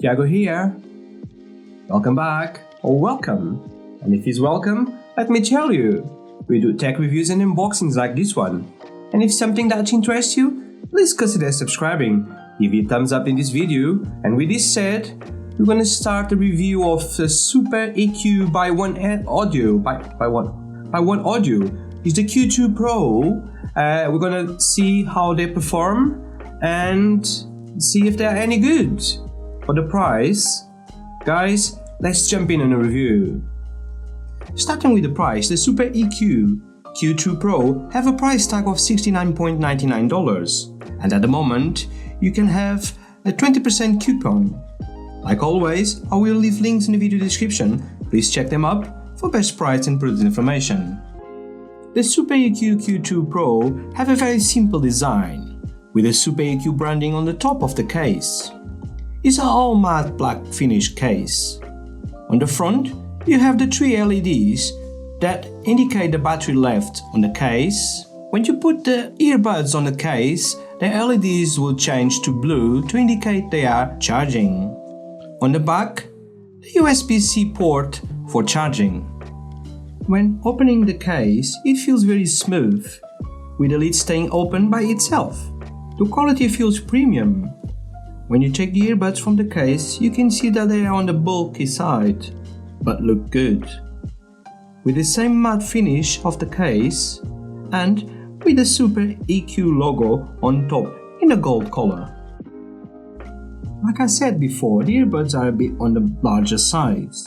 Tiago here. Welcome back, or welcome. And if it's welcome, let me tell you, we do tech reviews and unboxings like this one. And if something that interests you, please consider subscribing, give it a thumbs up in this video. And with this said, we're gonna start the review of the SuperEQ by OneOdio. By OneOdio. It's the Q2 Pro. We're gonna see how they perform and see if they're any good. For the price, guys, let's jump in on a review. Starting with the price, the SuperEQ Q2 Pro have a price tag of $69.99, and at the moment you can have a 20% coupon. Like always, I will leave links in the video description. Please check them up for best price and product information. The SuperEQ Q2 Pro have a very simple design, with the SuperEQ branding on the top of the case. It's an all matte black finish case. On the front, you have the 3 LEDs that indicate the battery left on the case. When you put the earbuds on the case, the LEDs will change to blue to indicate they are charging. On the back, the USB-C port for charging. When opening the case, it feels very smooth, with the lid staying open by itself. The quality feels premium. When you take the earbuds from the case, you can see that they are on the bulky side, but look good. With the same matte finish of the case, and with the SuperEQ logo on top in a gold color. Like I said before, the earbuds are a bit on the larger size.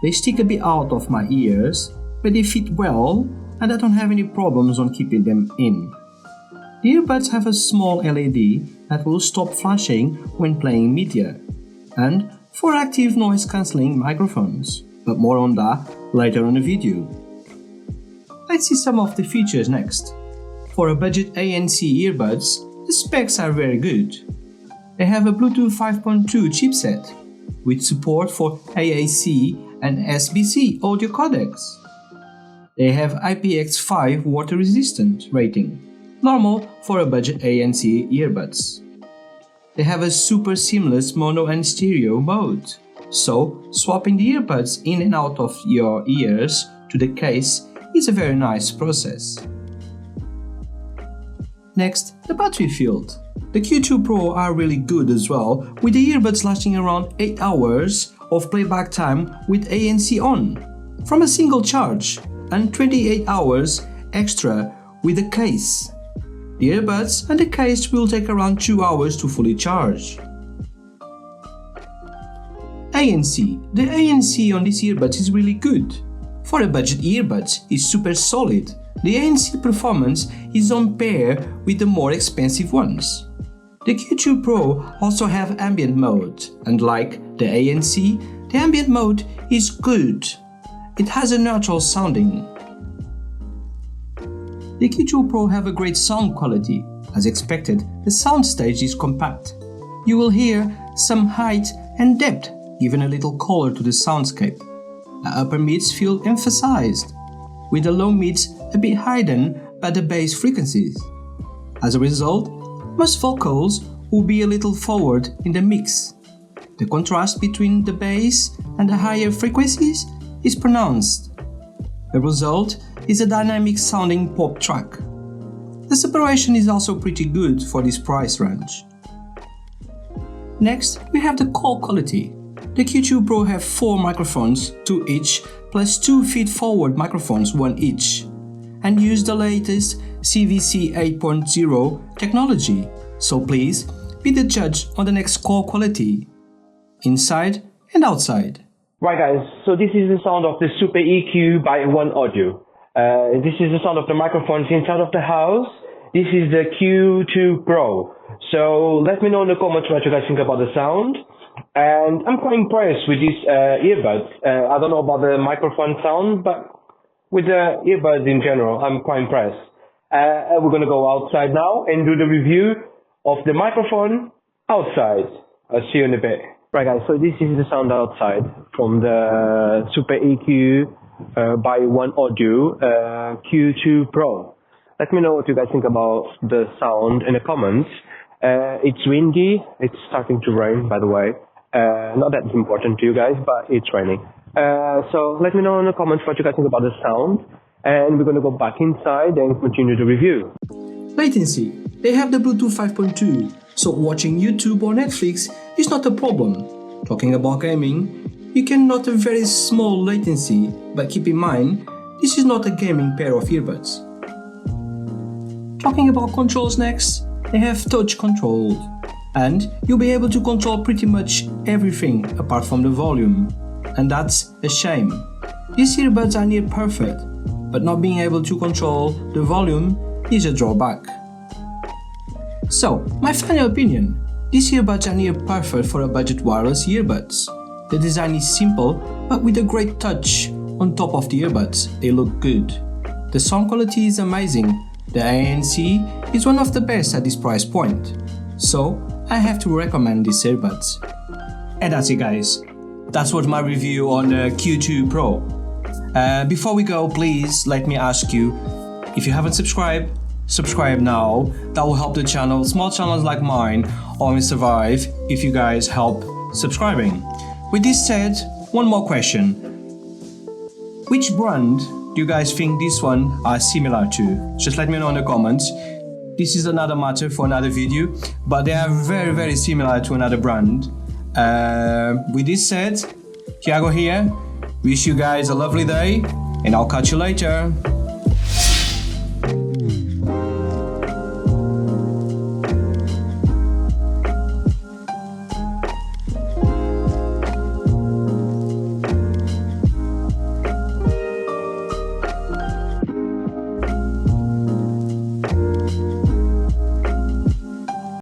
They stick a bit out of my ears, but they fit well and I don't have any problems on keeping them in. The earbuds have a small LED that will stop flashing when playing media, and for active noise cancelling microphones, but more on that later on the video. Let's see some of the features next. For a budget ANC earbuds, the specs are very good. They have a Bluetooth 5.2 chipset, with support for AAC and SBC audio codecs. They have IPX5 water resistant rating, normal for a budget ANC earbuds. They have a super seamless mono and stereo mode, so swapping the earbuds in and out of your ears to the case is a very nice process. Next, the battery field. The Q2 Pro are really good as well, with the earbuds lasting around 8 hours of playback time with ANC on, from a single charge, and 28 hours extra with the case. The earbuds and the case will take around 2 hours to fully charge. ANC. The ANC on these earbuds is really good. For a budget earbuds, it's super solid. The ANC performance is on par with the more expensive ones. The Q2 Pro also have ambient mode, and like the ANC, the ambient mode is good. It has a natural sounding. The Q2 Pro have a great sound quality. As expected, the soundstage is compact. You will hear some height and depth, giving a little color to the soundscape. The upper mids feel emphasized, with the low mids a bit hidden by the bass frequencies. As a result, most vocals will be a little forward in the mix. The contrast between the bass and the higher frequencies is pronounced. The result is a dynamic sounding pop track. The separation is also pretty good for this price range. Next, we have the call quality. The Q2 Pro have 4 microphones, 2 each, plus 2 feed-forward microphones, 1 each, and use the latest CVC 8.0 technology, so please be the judge on the next call quality, inside and outside. Right guys, so this is the sound of the SuperEQ by OneOdio. This is the sound of the microphones inside of the house. This is the Q2 Pro. So let me know in the comments what you guys think about the sound. And I'm quite impressed with these earbuds. I don't know about the microphone sound, but with the earbuds in general, I'm quite impressed. We're going to go outside now and do the review of the microphone outside. I'll see you in a bit. Right guys, so this is the sound outside from the SuperEQ by OneOdio Q2 Pro. Let me know what you guys think about the sound in the comments. It's windy, it's starting to rain by the way, Not that important to you guys, but it's raining. So let me know in the comments what you guys think about the sound, and we're going to go back inside and continue the review. Latency. They have the Bluetooth 5.2, so watching YouTube or Netflix is not a problem. Talking about gaming, you can note a very small latency, but keep in mind, this is not a gaming pair of earbuds. Talking about controls next, they have touch control, and you'll be able to control pretty much everything apart from the volume, and that's a shame. These earbuds are near perfect, but not being able to control the volume is a drawback. So, my final opinion, these earbuds are near perfect for a budget wireless earbuds. The design is simple, but with a great touch on top of the earbuds, they look good. The sound quality is amazing. The ANC is one of the best at this price point, so I have to recommend these earbuds. And that's it guys, that's what my review on the Q2 Pro. Before we go, please let me ask you, if you haven't subscribed, subscribe now. That will help the channel. Small channels like mine only survive if you guys help subscribing. With this said, one more question. Which brand do you guys think this one are similar to? Just let me know in the comments. This is another matter for another video, but they are very similar to another brand. With this said, Thiago here. Wish you guys a lovely day, and I'll catch you later.